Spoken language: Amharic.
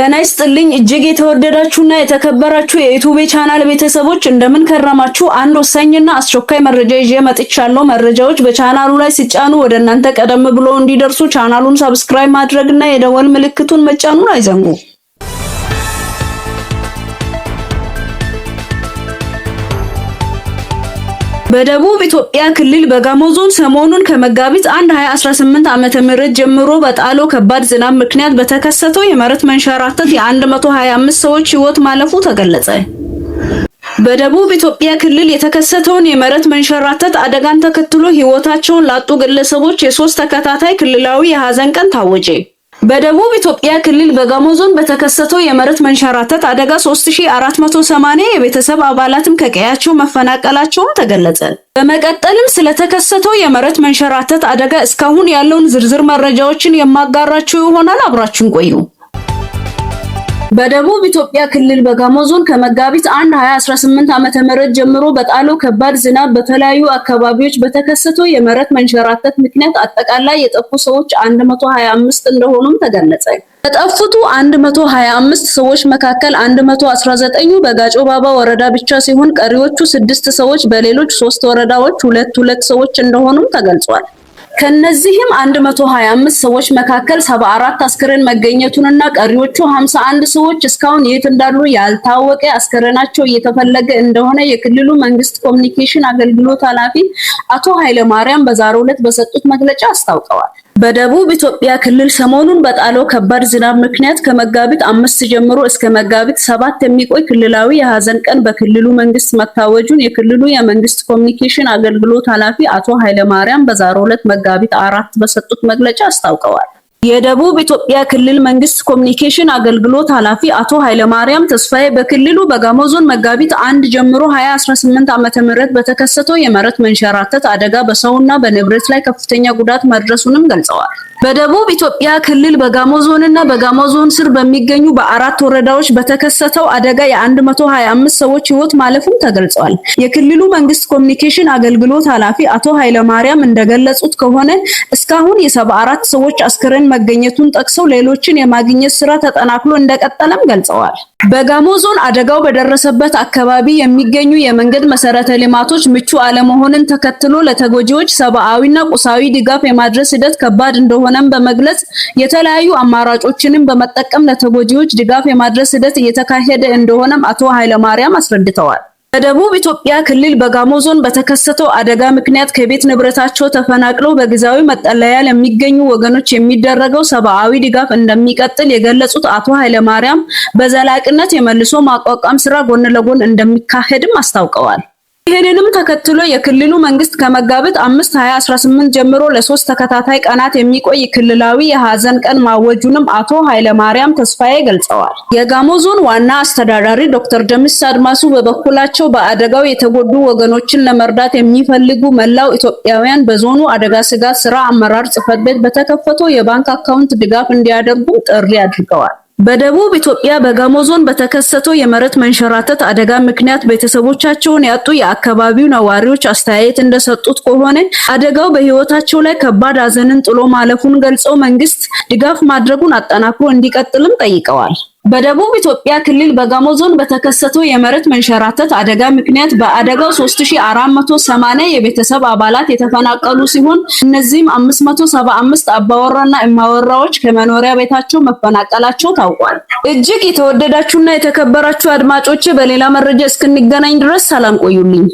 ጤና ይስጥልኝ እጅግ የተወደዳችሁና የተከበራችሁ የዩቲዩብ ቻናል ቤተሰቦች እንደምን ከረማችሁ? አንድ ወሳኝና አስቸኳይ መረጃ ይዤ መጥቻለሁ። መረጃዎች በቻናሉ ላይ ሲጫኑ ወደ እናንተ ቀደም ብሎ እንዲደርሱ ቻናሉን ሰብስክራይብ ማድረግና የደወል ምልክቱን መጫኑን አይዘንጉ። በደቡብ ኢትዮጵያ ክልል በጋሞ ዞን ሰሞኑን ከመጋቢት 1 2018 ዓመተ ምህረት ጀምሮ በጣለው ከባድ ዝናብ ምክንያት በተከሰተው የመሬት መንሸራተት የ125 ሰዎች ሕይወት ማለፉ ተገለጸ። በደቡብ ኢትዮጵያ ክልል የተከሰተውን የመሬት መንሸራተት አደጋን ተከትሎ ሕይወታቸውን ላጡ ግለሰቦች የ3 ተከታታይ ክልላዊ የሐዘን ቀን ታወጀ። በደቡብ ኢትዮጵያ ክልል በጋሞ ዞን በተከሰተው የመሬት መንሸራተት አደጋ 3480 የቤተሰብ አባላትም ከቀያቸው መፈናቀላቸውም ተገለጸ። በመቀጠልም ስለተከሰተው የመሬት መንሸራተት አደጋ እስካሁን ያለውን ዝርዝር መረጃዎችን የማጋራችሁ ይሆናል። አብራችሁን ቆዩ። በደቡብ ኢትዮጵያ ክልል በጋሞ ዞን ከመጋቢት 1 2018 ዓመተ ምህረት ጀምሮ በጣለው ከባድ ዝናብ በተለያዩ አካባቢዎች በተከሰተው የመሬት መንሸራተት ምክንያት አጠቃላይ የጠፉ ሰዎች 125 እንደሆኑም ተገለጸ። ከጠፉት 125 ሰዎች መካከል 119ኙ በጋጮ ባባ ወረዳ ብቻ ሲሆን ቀሪዎቹ 6 ሰዎች በሌሎች 3 ወረዳዎች ሁለት ሰዎች እንደሆኑም ተገልጿል። ከነዚህም 125 ሰዎች መካከል 74 አስከሬን መገኘቱንና ቀሪዎቹ 51 ሰዎች እስካሁን የት እንዳሉ ያልታወቀ አስከሬናቸው እየተፈለገ እንደሆነ የክልሉ መንግስት ኮሚኒኬሽን አገልግሎት ኃላፊ አቶ ኃይለ ማርያም በዛሬው ዕለት በሰጡት መግለጫ አስታውቀዋል። በደቡብ ኢትዮጵያ ክልል ሰሞኑን በጣለው ከባድ ዝናብ ምክንያት ከመጋቢት 5 ጀምሮ እስከ መጋቢት 7 የሚቆይ ክልላዊ የሐዘን ቀን በክልሉ መንግስት መታወጁን የክልሉ የመንግስት ኮሚኒኬሽን አገልግሎት ኃላፊ አቶ ኃይለ ማርያም በዛሬው ዕለት መጋቢት 4 በሰጡት መግለጫ አስታውቀዋል። የደቡብ ኢትዮጵያ ክልል መንግስት ኮሚኒኬሽን አገልግሎት ኃላፊ አቶ ኃይለ ማርያም ተስፋዬ በክልሉ በጋሞ ዞን መጋቢት 1 ጀምሮ 2018 ዓመተ ምህረት በተከሰተው የመሬት መንሸራተት አደጋ በሰውና በንብረት ላይ ከፍተኛ ጉዳት መድረሱንም ገልጸዋል። በደቡብ ኢትዮጵያ ክልል በጋሞ ዞንና በጋሞ ዞን ስር በሚገኙ በ4 ወረዳዎች በተከሰተው አደጋ የ125 ሰዎች ሕይወት ማለፉም ተገልጿል። የክልሉ መንግስት ኮሚኒኬሽን አገልግሎት ኃላፊ አቶ ኃይለ ማርያም እንደገለጹት ከሆነ እስካሁን የ74 ሰዎች አስከሬን መገኘቱን ጠቅሰው ሌሎችን የማግኘት ስራ ተጠናክሮ እንደቀጠለም ገልጸዋል። በጋሞ ዞን አደጋው በደረሰበት አካባቢ የሚገኙ የመንገድ መሰረተ ልማቶች ምቹ አለመሆንን ተከትሎ ለተጎጂዎች ሰብአዊና ቁሳዊ ድጋፍ የማድረስ ሂደት ከባድ እንደሆነም በመግለጽ የተለያዩ አማራጮችንም በመጠቀም ለተጎጂዎች ድጋፍ የማድረስ ሂደት እየተካሄደ እንደሆነም አቶ ኃይለ ማርያም አስረድተዋል። በደቡብ ኢትዮጵያ ክልል በጋሞ ዞን በተከሰተው አደጋ ምክንያት ከቤት ንብረታቸው ተፈናቅለው በጊዜያዊ መጠለያ ለሚገኙ ወገኖች የሚደረገው ሰብአዊ ድጋፍ እንደሚቀጥል የገለጹት አቶ ኃይለ ማርያም በዘላቂነት የመልሶ ማቋቋም ስራ ጎን ለጎን እንደሚካሄድም አስታውቀዋል። ይህንንም ተከትሎ የክልሉ መንግስት ከመጋቢት 5 2018 ጀምሮ ለ3 ተከታታይ ቀናት የሚቆይ ክልላዊ የሐዘን ቀን ማወጁንም አቶ ኃይለ ማርያም ተስፋዬ ገልጸዋል። የጋሞ ዞን ዋና አስተዳዳሪ ዶክተር ደምስ አድማሱ በበኩላቸው በአደጋው የተጎዱ ወገኖችን ለመርዳት የሚፈልጉ መላው ኢትዮጵያውያን በዞኑ አደጋ ስጋት ስራ አመራር ጽሕፈት ቤት በተከፈተው የባንክ አካውንት ድጋፍ እንዲያደርጉ ጥሪ አድርገዋል። በደቡብ ኢትዮጵያ በጋሞ ዞን በተከሰተው የመሬት መንሸራተት አደጋ ምክንያት ቤተሰቦቻቸውን ያጡ የአካባቢው ነዋሪዎች አስተያየት እንደሰጡት ከሆነ አደጋው በሕይወታቸው ላይ ከባድ ሐዘንን ጥሎ ማለፉን ገልጸው መንግስት ድጋፍ ማድረጉን አጠናክሮ እንዲቀጥልም ጠይቀዋል። በደቡብ ኢትዮጵያ ክልል በጋሞ ዞን በተከሰተው የመሬት መንሸራተት አደጋ ምክንያት በአደጋው 3480 የቤተሰብ አባላት የተፈናቀሉ ሲሆን እነዚህም 575 አባወራና እማወራዎች ከመኖሪያ ቤታቸው መፈናቀላቸው ታውቋል። እጅግ የተወደዳችሁና የተከበራችሁ አድማጮቼ በሌላ መረጃ እስክንገናኝ ድረስ ሰላም ቆዩልኝ።